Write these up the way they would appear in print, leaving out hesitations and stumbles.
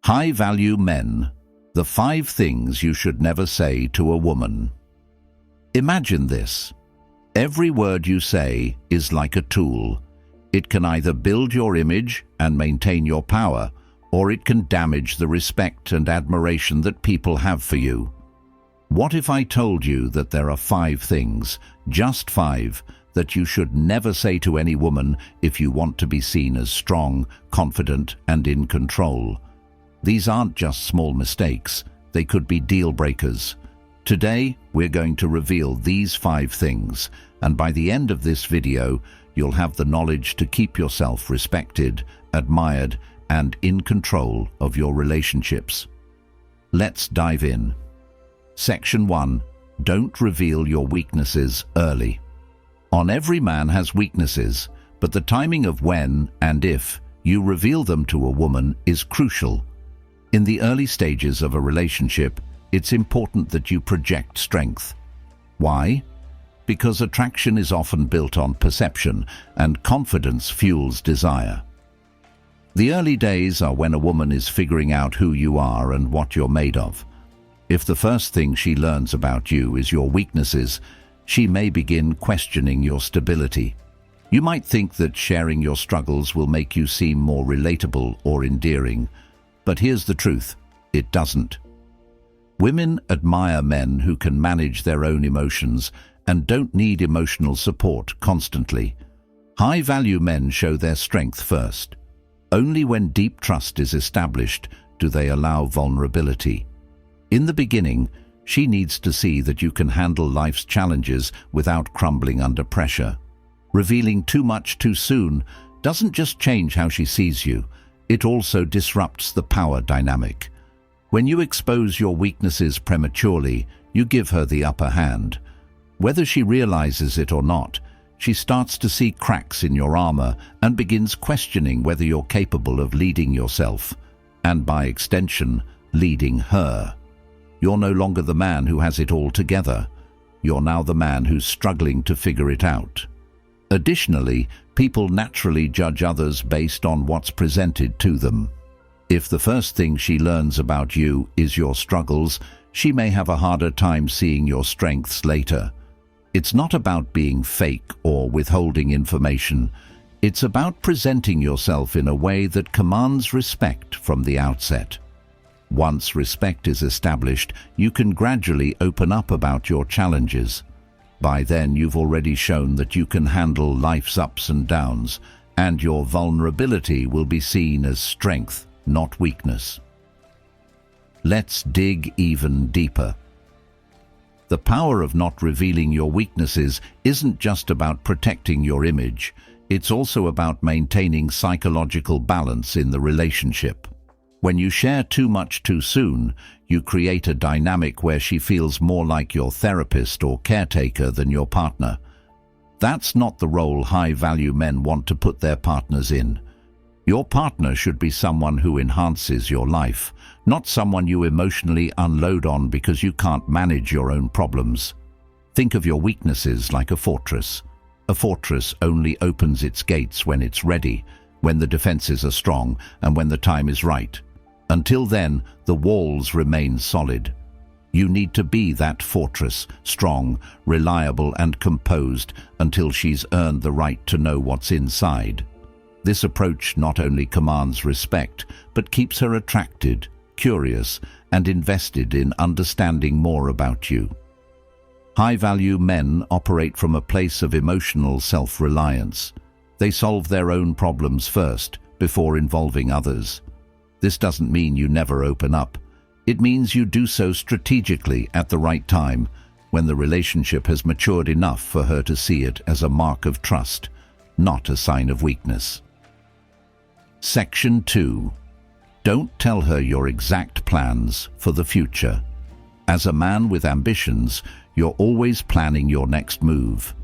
High-value men, the 5 things you should never say to a woman. Imagine this. Every word you say is like a tool. It can either build your image and maintain your power, or it can damage the respect and admiration that people have for you. What if I told you that there are 5 things, just 5, that you should never say to any woman if you want to be seen as strong, confident, and in control? These aren't just small mistakes, they could be deal breakers. Today, we're going to reveal these 5 things, and by the end of this video, you'll have the knowledge to keep yourself respected, admired, and in control of your relationships. Let's dive in. Section 1. Don't reveal your weaknesses early. Every man has weaknesses, but the timing of when and if you reveal them to a woman is crucial. In the early stages of a relationship, it's important that you project strength. Why? Because attraction is often built on perception, and confidence fuels desire. The early days are when a woman is figuring out who you are and what you're made of. If the first thing she learns about you is your weaknesses, she may begin questioning your stability. You might think that sharing your struggles will make you seem more relatable or endearing, but here's the truth, it doesn't. Women admire men who can manage their own emotions and don't need emotional support constantly. High-value men show their strength first. Only when deep trust is established do they allow vulnerability. In the beginning, she needs to see that you can handle life's challenges without crumbling under pressure. Revealing too much too soon doesn't just change how she sees you, it also disrupts the power dynamic. When you expose your weaknesses prematurely, you give her the upper hand. Whether she realizes it or not, she starts to see cracks in your armor and begins questioning whether you're capable of leading yourself, and by extension, leading her. You're no longer the man who has it all together. You're now the man who's struggling to figure it out. Additionally, people naturally judge others based on what's presented to them. If the first thing she learns about you is your struggles, she may have a harder time seeing your strengths later. It's not about being fake or withholding information. It's about presenting yourself in a way that commands respect from the outset. Once respect is established, you can gradually open up about your challenges. By then, you've already shown that you can handle life's ups and downs, and your vulnerability will be seen as strength, not weakness. Let's dig even deeper. The power of not revealing your weaknesses isn't just about protecting your image. It's also about maintaining psychological balance in the relationship. When you share too much too soon, you create a dynamic where she feels more like your therapist or caretaker than your partner. That's not the role high-value men want to put their partners in. Your partner should be someone who enhances your life, not someone you emotionally unload on because you can't manage your own problems. Think of your weaknesses like a fortress. A fortress only opens its gates when it's ready, when the defenses are strong, and when the time is right. Until then, the walls remain solid. You need to be that fortress, strong, reliable, and composed until she's earned the right to know what's inside. This approach not only commands respect, but keeps her attracted, curious, and invested in understanding more about you. High-value men operate from a place of emotional self-reliance. They solve their own problems first, before involving others. This doesn't mean you never open up. It means you do so strategically at the right time, when the relationship has matured enough for her to see it as a mark of trust, not a sign of weakness. Section 2. Don't tell her your exact plans for the future. As a man with ambitions, you're always planning your next move.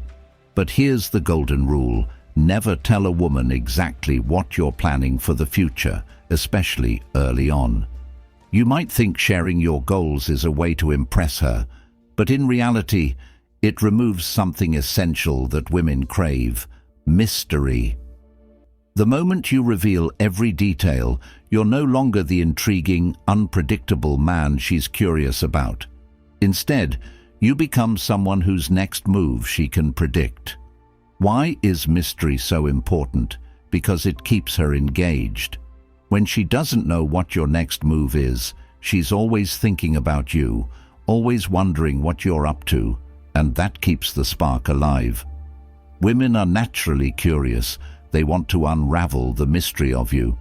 But here's the golden rule: never tell a woman exactly what you're planning for the future, especially early on. You might think sharing your goals is a way to impress her, but in reality, it removes something essential that women crave: mystery. The moment you reveal every detail, You're no longer the intriguing, unpredictable man she's curious about. Instead, you become someone whose next move she can predict. Why is mystery so important? Because it keeps her engaged. When she doesn't know what your next move is, she's always thinking about you, always wondering what you're up to, and that keeps the spark alive. Women are naturally curious. They want to unravel the mystery of you.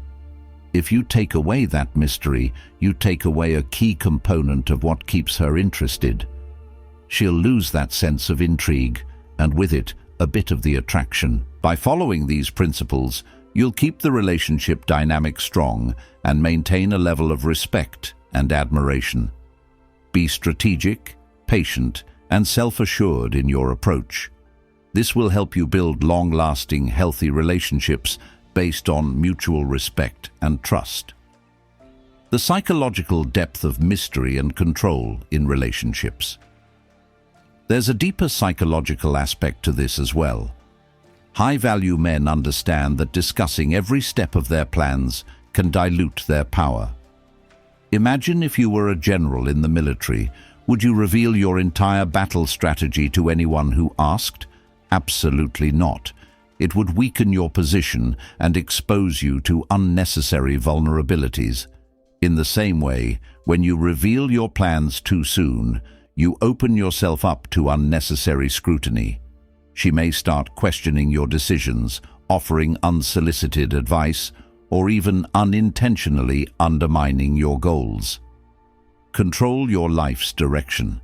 If you take away that mystery, you take away a key component of what keeps her interested. She'll lose that sense of intrigue, and with it, a bit of the attraction. By following these principles, you'll keep the relationship dynamic strong and maintain a level of respect and admiration. Be strategic, patient, and self-assured in your approach. This will help you build long-lasting, healthy relationships based on mutual respect and trust. The psychological depth of mystery and control in relationships. There's a deeper psychological aspect to this as well. High-value men understand that discussing every step of their plans can dilute their power. Imagine if you were a general in the military. Would you reveal your entire battle strategy to anyone who asked? Absolutely not. It would weaken your position and expose you to unnecessary vulnerabilities. In the same way, when you reveal your plans too soon, you open yourself up to unnecessary scrutiny. She may start questioning your decisions, offering unsolicited advice, or even unintentionally undermining your goals. Control your life's direction.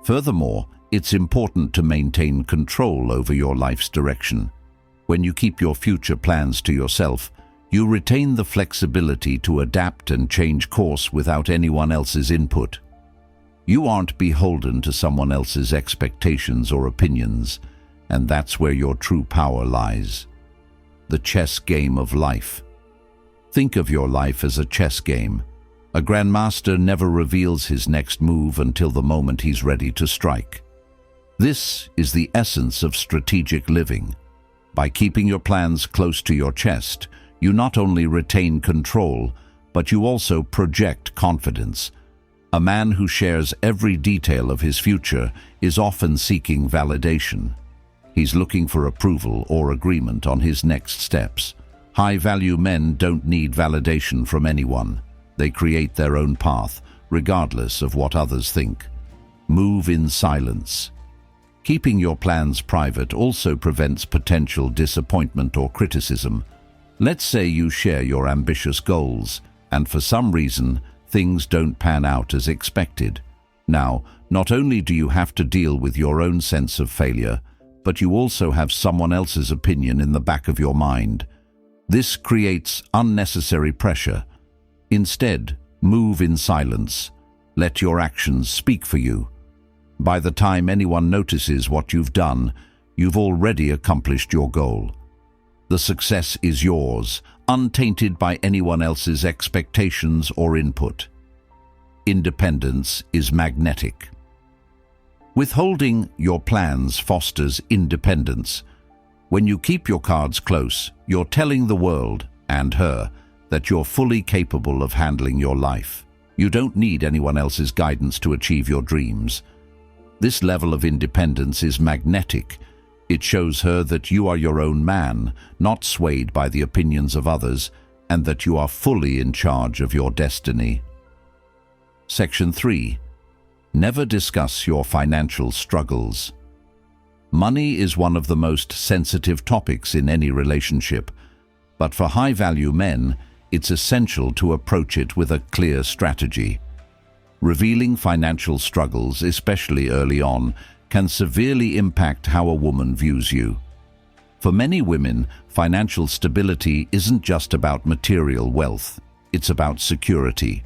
Furthermore, it's important to maintain control over your life's direction. When you keep your future plans to yourself, you retain the flexibility to adapt and change course without anyone else's input. You aren't beholden to someone else's expectations or opinions, and that's where your true power lies. The chess game of life. Think of your life as a chess game. A grandmaster never reveals his next move until the moment he's ready to strike. This is the essence of strategic living. By keeping your plans close to your chest, you not only retain control, but you also project confidence. A man who shares every detail of his future is often seeking validation. He's looking for approval or agreement on his next steps. High-value men don't need validation from anyone. They create their own path, regardless of what others think. Move in silence. Keeping your plans private also prevents potential disappointment or criticism. Let's say you share your ambitious goals, and for some reason, things don't pan out as expected. Now, not only do you have to deal with your own sense of failure, but you also have someone else's opinion in the back of your mind. This creates unnecessary pressure. Instead, move in silence. Let your actions speak for you. By the time anyone notices what you've done, you've already accomplished your goal. The success is yours, untainted by anyone else's expectations or input. Independence is magnetic. Withholding your plans fosters independence. When you keep your cards close, you're telling the world, and her, that you're fully capable of handling your life. You don't need anyone else's guidance to achieve your dreams. This level of independence is magnetic. It shows her that you are your own man, not swayed by the opinions of others, and that you are fully in charge of your destiny. Section 3. Never discuss your financial struggles. Money is one of the most sensitive topics in any relationship, but for high-value men, it's essential to approach it with a clear strategy. Revealing financial struggles, especially early on, can severely impact how a woman views you. For many women, financial stability isn't just about material wealth, it's about security.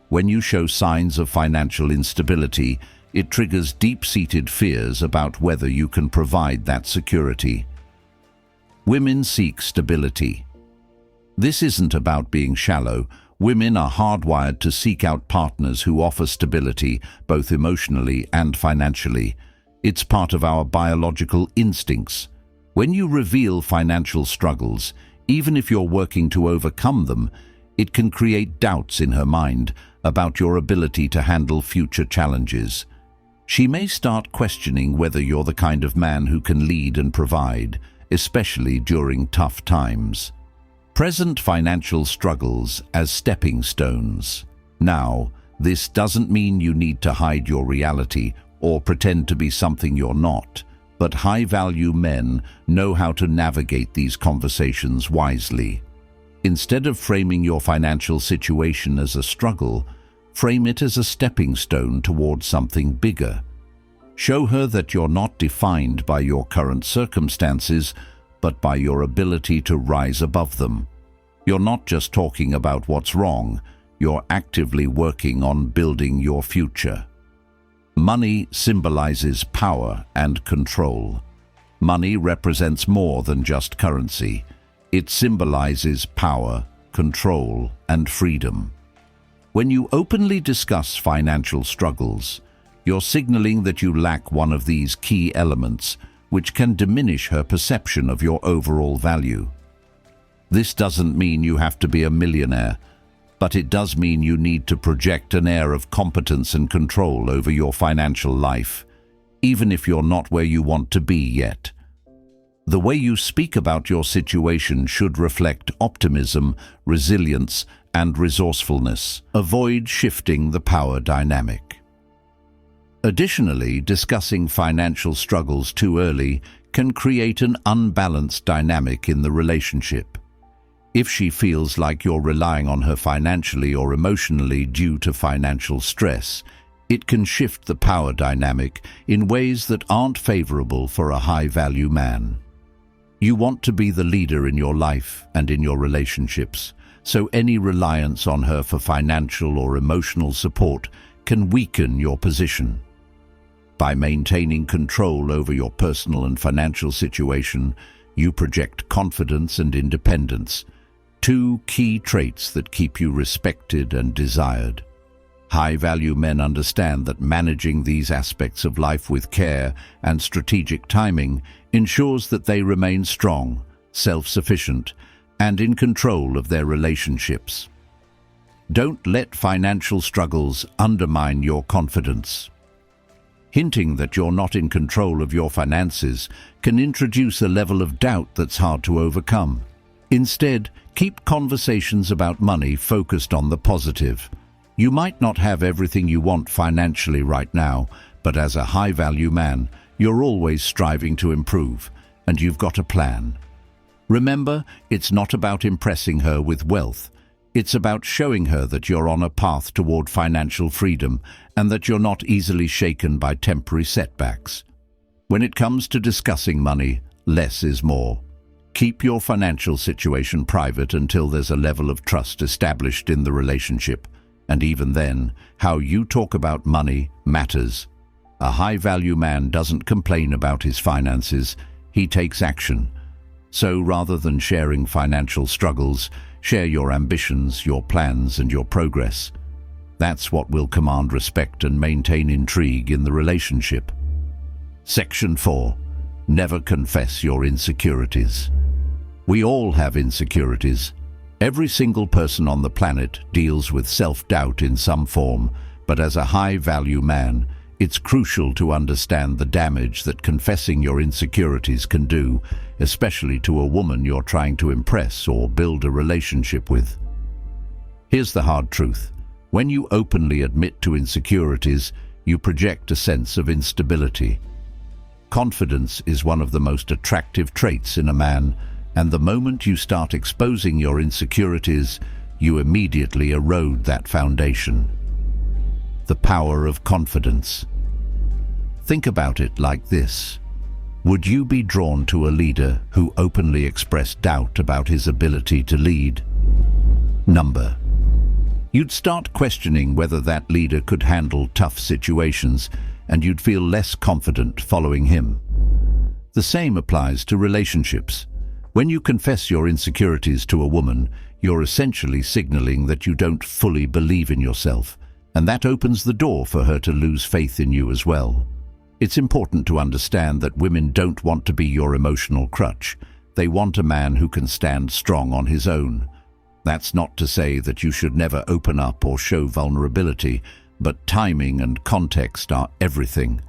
When you show signs of financial instability, it triggers deep-seated fears about whether you can provide that security. Women seek stability. This isn't about being shallow. Women are hardwired to seek out partners who offer stability, both emotionally and financially. It's part of our biological instincts. When you reveal financial struggles, even if you're working to overcome them, It can create doubts in her mind about your ability to handle future challenges. She may start questioning whether you're the kind of man who can lead and provide, especially during tough times. Present financial struggles as stepping stones. Now, this doesn't mean you need to hide your reality or pretend to be something you're not, but high-value men know how to navigate these conversations wisely. Instead of framing your financial situation as a struggle, frame it as a stepping stone towards something bigger. Show her that you're not defined by your current circumstances, but by your ability to rise above them. You're not just talking about what's wrong, you're actively working on building your future. Money symbolizes power and control. Money represents more than just currency. It symbolizes power, control, and freedom. When you openly discuss financial struggles, you're signaling that you lack one of these key elements, which can diminish her perception of your overall value. This doesn't mean you have to be a millionaire, but it does mean you need to project an air of competence and control over your financial life, even if you're not where you want to be yet. The way you speak about your situation should reflect optimism, resilience, and resourcefulness. Avoid shifting the power dynamic. Additionally, discussing financial struggles too early can create an unbalanced dynamic in the relationship. If she feels like you're relying on her financially or emotionally due to financial stress, it can shift the power dynamic in ways that aren't favorable for a high-value man. You want to be the leader in your life and in your relationships, so any reliance on her for financial or emotional support can weaken your position. By maintaining control over your personal and financial situation, you project confidence and independence, two key traits that keep you respected and desired. High-value men understand that managing these aspects of life with care and strategic timing ensures that they remain strong, self-sufficient, and in control of their relationships. Don't let financial struggles undermine your confidence. Hinting that you're not in control of your finances can introduce a level of doubt that's hard to overcome. Instead, keep conversations about money focused on the positive. You might not have everything you want financially right now, but as a high-value man, you're always striving to improve, and you've got a plan. Remember, it's not about impressing her with wealth. It's about showing her that you're on a path toward financial freedom and that you're not easily shaken by temporary setbacks. When it comes to discussing money, less is more. Keep your financial situation private until there's a level of trust established in the relationship. And even then, how you talk about money matters. A high-value man doesn't complain about his finances, he takes action. So rather than sharing financial struggles, share your ambitions, your plans, and your progress. That's what will command respect and maintain intrigue in the relationship. Section 4. Never confess your insecurities. We all have insecurities. Every single person on the planet deals with self-doubt in some form, but as a high-value man, it's crucial to understand the damage that confessing your insecurities can do, especially to a woman you're trying to impress or build a relationship with. Here's the hard truth. When you openly admit to insecurities, you project a sense of instability. Confidence is one of the most attractive traits in a man, and the moment you start exposing your insecurities, you immediately erode that foundation. The power of confidence. Think about it like this. Would you be drawn to a leader who openly expressed doubt about his ability to lead? Number. You'd start questioning whether that leader could handle tough situations, and you'd feel less confident following him. The same applies to relationships. When you confess your insecurities to a woman, you're essentially signaling that you don't fully believe in yourself, and that opens the door for her to lose faith in you as well. It's important to understand that women don't want to be your emotional crutch. They want a man who can stand strong on his own. That's not to say that you should never open up or show vulnerability, but timing and context are everything.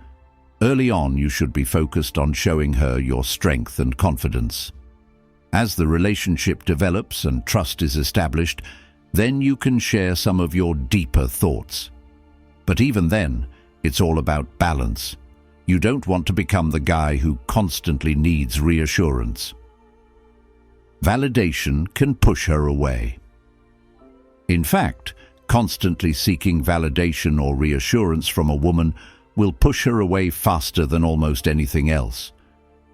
Early on, you should be focused on showing her your strength and confidence. As the relationship develops and trust is established, then you can share some of your deeper thoughts. But even then, it's all about balance. You don't want to become the guy who constantly needs reassurance. Validation can push her away. In fact, constantly seeking validation or reassurance from a woman will push her away faster than almost anything else.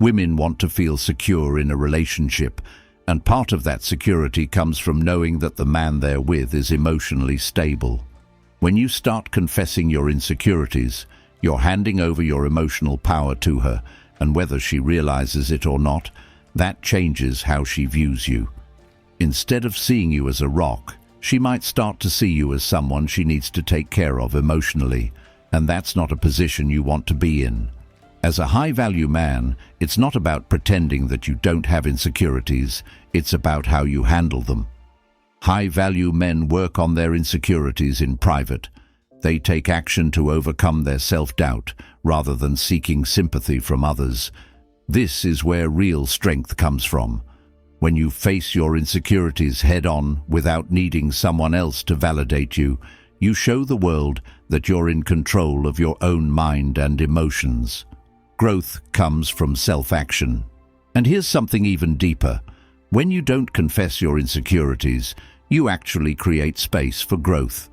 Women want to feel secure in a relationship, and part of that security comes from knowing that the man they're with is emotionally stable. When you start confessing your insecurities, you're handing over your emotional power to her, and whether she realizes it or not, that changes how she views you. Instead of seeing you as a rock, she might start to see you as someone she needs to take care of emotionally, and that's not a position you want to be in. As a high-value man, it's not about pretending that you don't have insecurities, it's about how you handle them. High-value men work on their insecurities in private. They take action to overcome their self-doubt, rather than seeking sympathy from others. This is where real strength comes from. When you face your insecurities head-on without needing someone else to validate you, you show the world that you're in control of your own mind and emotions. Growth comes from self-action. And here's something even deeper. When you don't confess your insecurities, you actually create space for growth.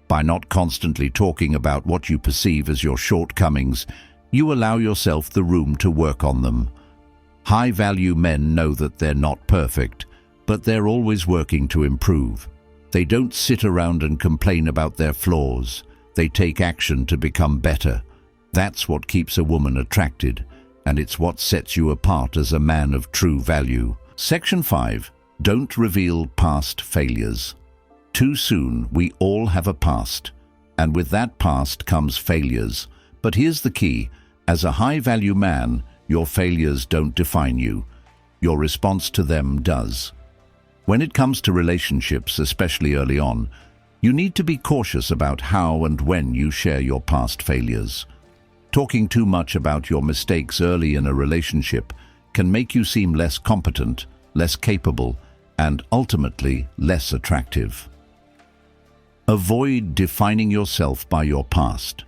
By not constantly talking about what you perceive as your shortcomings, you allow yourself the room to work on them. High-value men know that they're not perfect, but they're always working to improve. They don't sit around and complain about their flaws. They take action to become better. That's what keeps a woman attracted, and it's what sets you apart as a man of true value. Section 5. Don't reveal past failures. Too soon, we all have a past, and with that past comes failures. But here's the key. As a high-value man, your failures don't define you. Your response to them does. When it comes to relationships, especially early on, you need to be cautious about how and when you share your past failures. Talking too much about your mistakes early in a relationship can make you seem less competent, less capable, and ultimately less attractive. Avoid defining yourself by your past.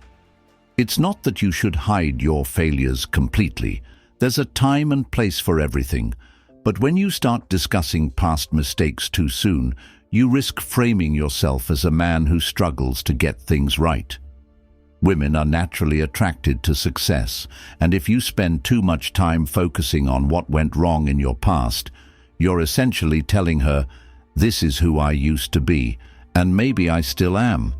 It's not that you should hide your failures completely. There's a time and place for everything. But when you start discussing past mistakes too soon, you risk framing yourself as a man who struggles to get things right. Women are naturally attracted to success, and if you spend too much time focusing on what went wrong in your past, you're essentially telling her, "This is who I used to be, and maybe I still am."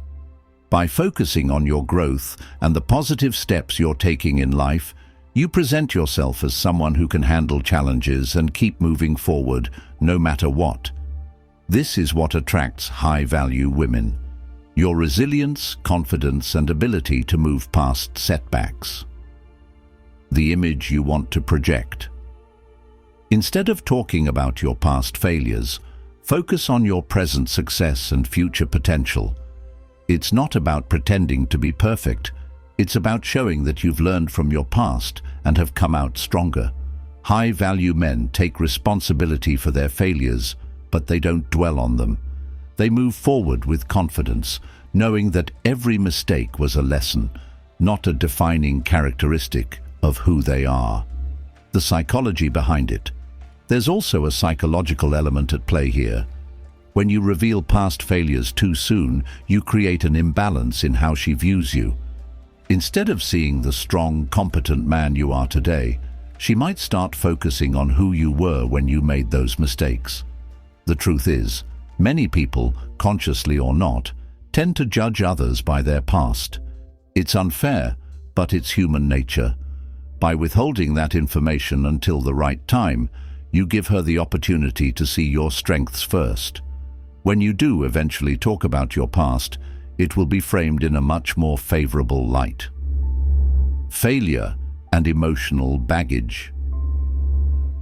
By focusing on your growth and the positive steps you're taking in life, you present yourself as someone who can handle challenges and keep moving forward no matter what. This is what attracts high-value women. Your resilience, confidence, and ability to move past setbacks. The image you want to project. Instead of talking about your past failures, focus on your present success and future potential. It's not about pretending to be perfect. It's about showing that you've learned from your past and have come out stronger. High-value men take responsibility for their failures, but they don't dwell on them. They move forward with confidence, knowing that every mistake was a lesson, not a defining characteristic of who they are. The psychology behind it. There's also a psychological element at play here. When you reveal past failures too soon, you create an imbalance in how she views you. Instead of seeing the strong, competent man you are today, she might start focusing on who you were when you made those mistakes. The truth is, many people, consciously or not, tend to judge others by their past. It's unfair, but it's human nature. By withholding that information until the right time, you give her the opportunity to see your strengths first. When you do eventually talk about your past, it will be framed in a much more favorable light. Failure and emotional baggage.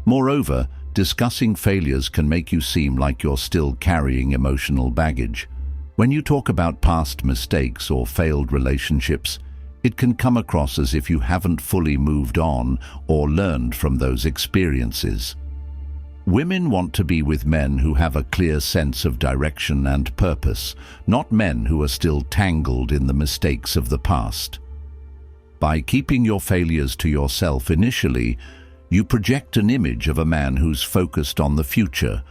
Moreover, discussing failures can make you seem like you're still carrying emotional baggage. When you talk about past mistakes or failed relationships, it can come across as if you haven't fully moved on or learned from those experiences. Women want to be with men who have a clear sense of direction and purpose, not men who are still tangled in the mistakes of the past. By keeping your failures to yourself initially, you project an image of a man who's focused on the future,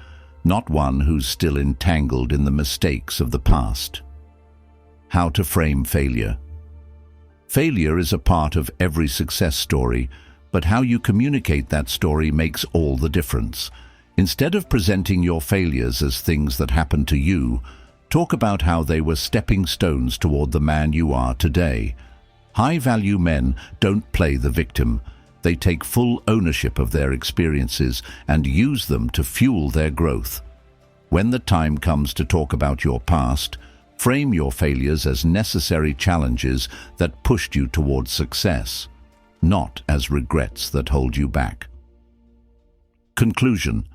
not one who's still entangled in the mistakes of the past. How to frame failure. Failure is a part of every success story, but how you communicate that story makes all the difference. Instead of presenting your failures as things that happened to you, talk about how they were stepping stones toward the man you are today. High-value men don't play the victim. They take full ownership of their experiences and use them to fuel their growth. When the time comes to talk about your past, frame your failures as necessary challenges that pushed you towards success, not as regrets that hold you back. Conclusion: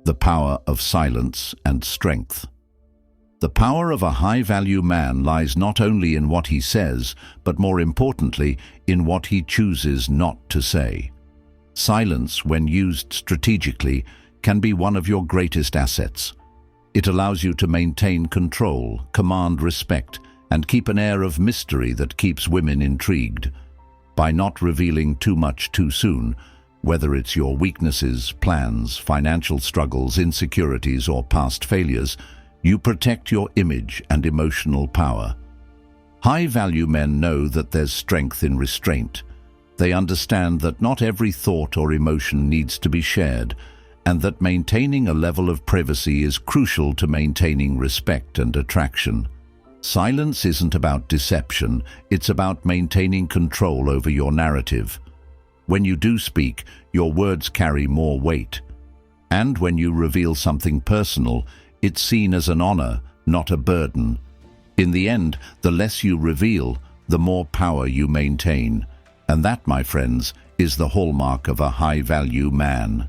the power of silence and strength. The power of a high-value man lies not only in what he says, but more importantly, in what he chooses not to say. Silence, when used strategically, can be one of your greatest assets. It allows you to maintain control, command respect, and keep an air of mystery that keeps women intrigued. By not revealing too much too soon, whether it's your weaknesses, plans, financial struggles, insecurities, or past failures, you protect your image and emotional power. High-value men know that there's strength in restraint. They understand that not every thought or emotion needs to be shared, and that maintaining a level of privacy is crucial to maintaining respect and attraction. Silence isn't about deception, it's about maintaining control over your narrative. When you do speak, your words carry more weight. And when you reveal something personal, it's seen as an honor, not a burden. In the end, the less you reveal, the more power you maintain. And that, my friends, is the hallmark of a high-value man.